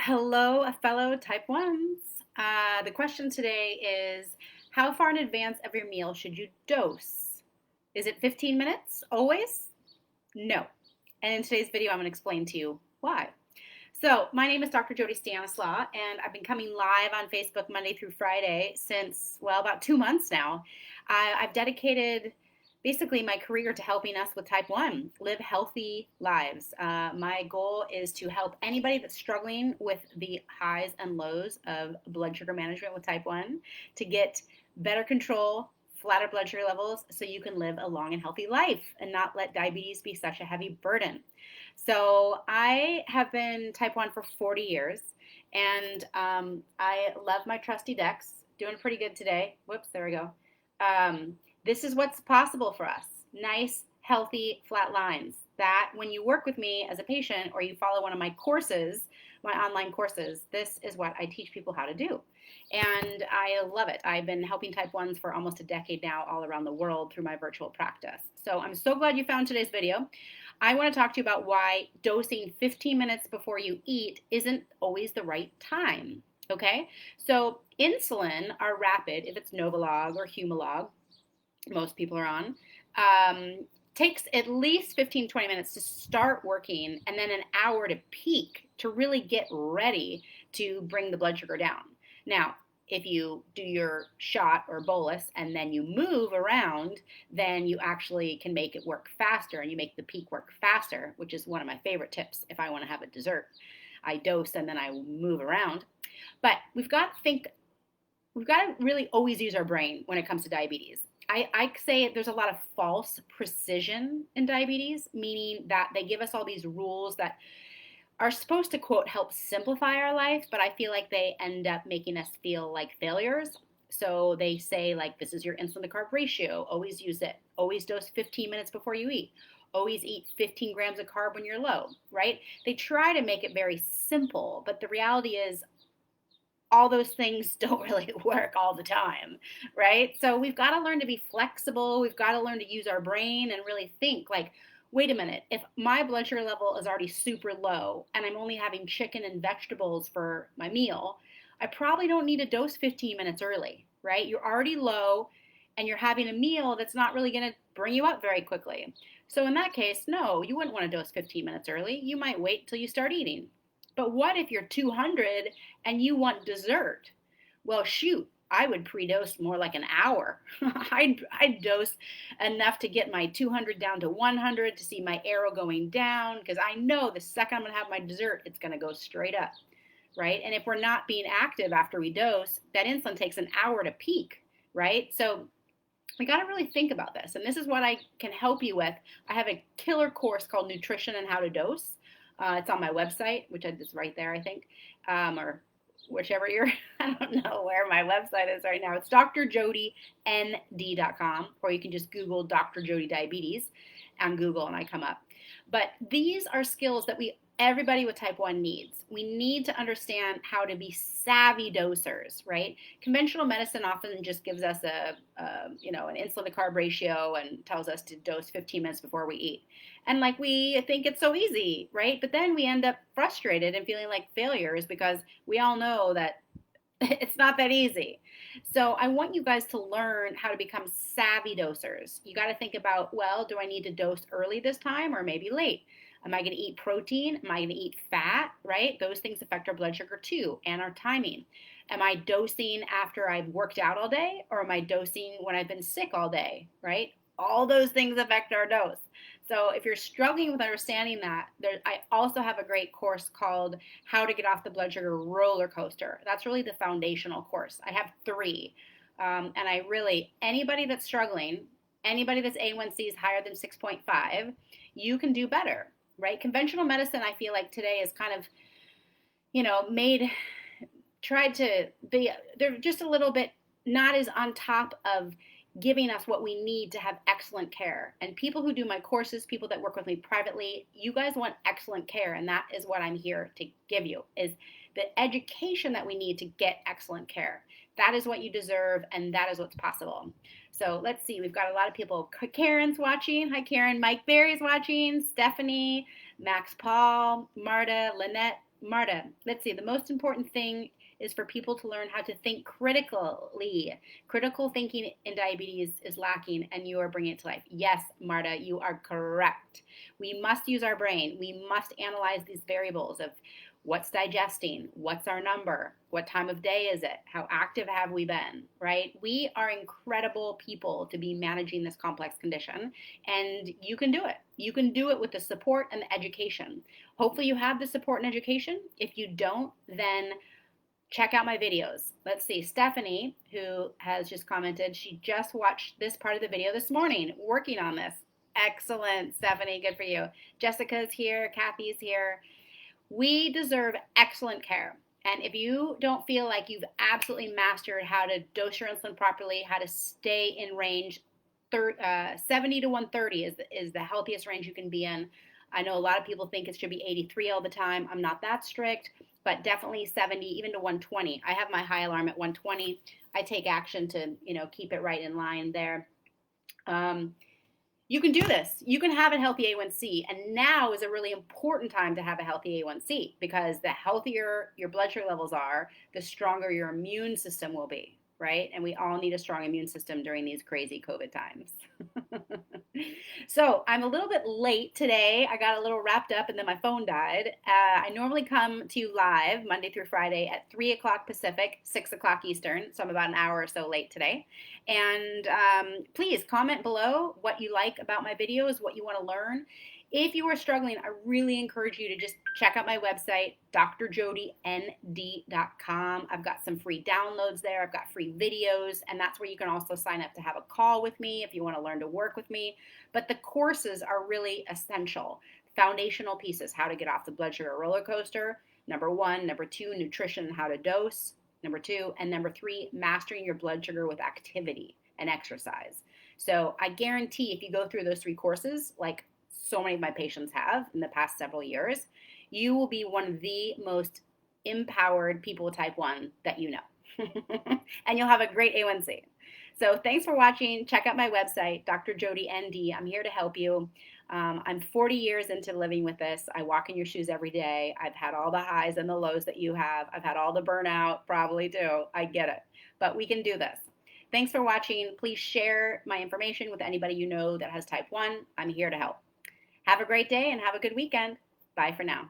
Hello, fellow type 1s. The question today is, how far in advance of your meal should you dose? Is it 15 minutes always? No. And in today's video, I'm going to explain to you why. So, my name is Dr. Jody Stanislaw, and I've been coming live on Facebook Monday through Friday since, well, about 2 months now. I've dedicated basically my career to helping us with type 1 live healthy lives. My goal is to help anybody that's struggling with the highs and lows of blood sugar management with type 1 to get better control, flatter blood sugar levels, so you can live a long and healthy life and not let diabetes be such a heavy burden. So I have been type 1 for 40 years, and I love my trusty Dex. Doing pretty good today. Whoops, there we go. This is what's possible for us. Nice, healthy, flat lines. That when you work with me as a patient or you follow one of my courses, my online courses, this is what I teach people how to do. And I love it. I've been helping type 1s for almost a decade now all around the world through my virtual practice. So I'm so glad you found today's video. I want to talk to you about why dosing 15 minutes before you eat isn't always the right time. Okay? So insulin, our rapid, if it's Novolog or Humalog, most people are on, takes at least 15-20 minutes to start working and then an hour to peak to really get ready to bring the blood sugar down. Now, if you do your shot or bolus and then you move around, then you actually can make it work faster and you make the peak work faster, which is one of my favorite tips if I want to have a dessert. I dose and then I move around. But we've got to really always use our brain when it comes to diabetes. I say there's a lot of false precision in diabetes, meaning that they give us all these rules that are supposed to, quote, help simplify our life, but I feel like they end up making us feel like failures. So they say, like, this is your insulin to carb ratio. Always use it. Always dose 15 minutes before you eat. Always eat 15 grams of carb when you're low, right? They try to make it very simple, but the reality is all those things don't really work all the time, right? So we've got to learn to be flexible. We've got to learn to use our brain and really think like, wait a minute, if my blood sugar level is already super low and I'm only having chicken and vegetables for my meal, I probably don't need to dose 15 minutes early, right? You're already low and you're having a meal that's not really going to bring you up very quickly. So in that case, no, you wouldn't want to dose 15 minutes early. You might wait till you start eating. But what if you're 200 and you want dessert? Well, shoot, I would pre-dose more like an hour. I'd dose enough to get my 200 down to 100 to see my arrow going down, because I know the second I'm going to have my dessert, it's going to go straight up, right? And if we're not being active after we dose, that insulin takes an hour to peak, right? So we got to really think about this. And this is what I can help you with. I have a killer course called Nutrition and How to Dose. It's on my website, which is right there, I think, or whichever you're, I don't know where my website is right now. It's drjodynd.com, or you can just Google Dr. Jody Diabetes on Google and I come up. But these are skills that everybody with type 1 needs. We need to understand how to be savvy dosers, right? Conventional medicine often just gives us an insulin to carb ratio and tells us to dose 15 minutes before we eat. And like we think it's so easy, right? But then we end up frustrated and feeling like failures because we all know that it's not that easy. So I want you guys to learn how to become savvy dosers. You got to think about, well, do I need to dose early this time or maybe late? Am I going to eat protein? Am I going to eat fat, right? Those things affect our blood sugar too, and our timing. Am I dosing after I've worked out all day, or am I dosing when I've been sick all day, right? All those things affect our dose. So if you're struggling with understanding that, I also have a great course called How to Get Off the Blood Sugar Roller Coaster. That's really the foundational course. I have 3. And anybody that's struggling, anybody that's A1C is higher than 6.5, you can do better. Right? Conventional medicine, I feel like today is kind of, they're just a little bit not as on top of giving us what we need to have excellent care. And people who do my courses, people that work with me privately, you guys want excellent care. And that is what I'm here to give you, is the education that we need to get excellent care. That is what you deserve, and that is what's possible. So let's see. We've got a lot of people. Karen's watching. Hi, Karen. Mike Berry's watching. Stephanie, Max Paul, Marta, Lynette, Marta, let's see. The most important thing is for people to learn how to think critically. Critical thinking in diabetes is lacking, and you are bringing it to life. Yes, Marta, you are correct. We must use our brain. We must analyze these variables of what's digesting, what's our number, what time of day is it, how active have we been, right? We are incredible people to be managing this complex condition, and you can do it. You can do it with the support and the education. Hopefully you have the support and education. If you don't, then check out my videos. Let's see, Stephanie, who has just commented, she just watched this part of the video this morning, working on this. Excellent, Stephanie, good for you. Jessica's here, Kathy's here. We deserve excellent care. And if you don't feel like you've absolutely mastered how to dose your insulin properly, how to stay in range, 70 to 130 is the healthiest range you can be in. I know a lot of people think it should be 83 all the time. I'm not that strict, but definitely 70, even to 120. I have my high alarm at 120. I take action to, keep it right in line there. You can do this. You can have a healthy A1C. And now is a really important time to have a healthy A1C, because the healthier your blood sugar levels are, the stronger your immune system will be, right? And we all need a strong immune system during these crazy COVID times. So I'm a little bit late today. I got a little wrapped up and then my phone died. I normally come to you live Monday through Friday at 3 o'clock Pacific, 6 o'clock Eastern. So I'm about an hour or so late today. And please comment below what you like about my videos, what you want to learn. If you are struggling, I really encourage you to just check out my website, drjodynd.com. I've got some free downloads there. I've got free videos, and that's where you can also sign up to have a call with me if you want to learn to work with me. But the courses are really essential. Foundational pieces: how to get off the blood sugar roller coaster, number 1. Number 2, nutrition and how to dose, number 2. And number 3, mastering your blood sugar with activity and exercise. So I guarantee if you go through those 3 courses, like so many of my patients have in the past several years, you will be one of the most empowered people with type 1 that you know. And you'll have a great A1C. So thanks for watching. Check out my website, Dr. Jody ND. I'm here to help you. I'm 40 years into living with this. I walk in your shoes every day. I've had all the highs and the lows that you have. I've had all the burnout, probably too. I get it. But we can do this. Thanks for watching. Please share my information with anybody you know that has type 1. I'm here to help. Have a great day and have a good weekend. Bye for now.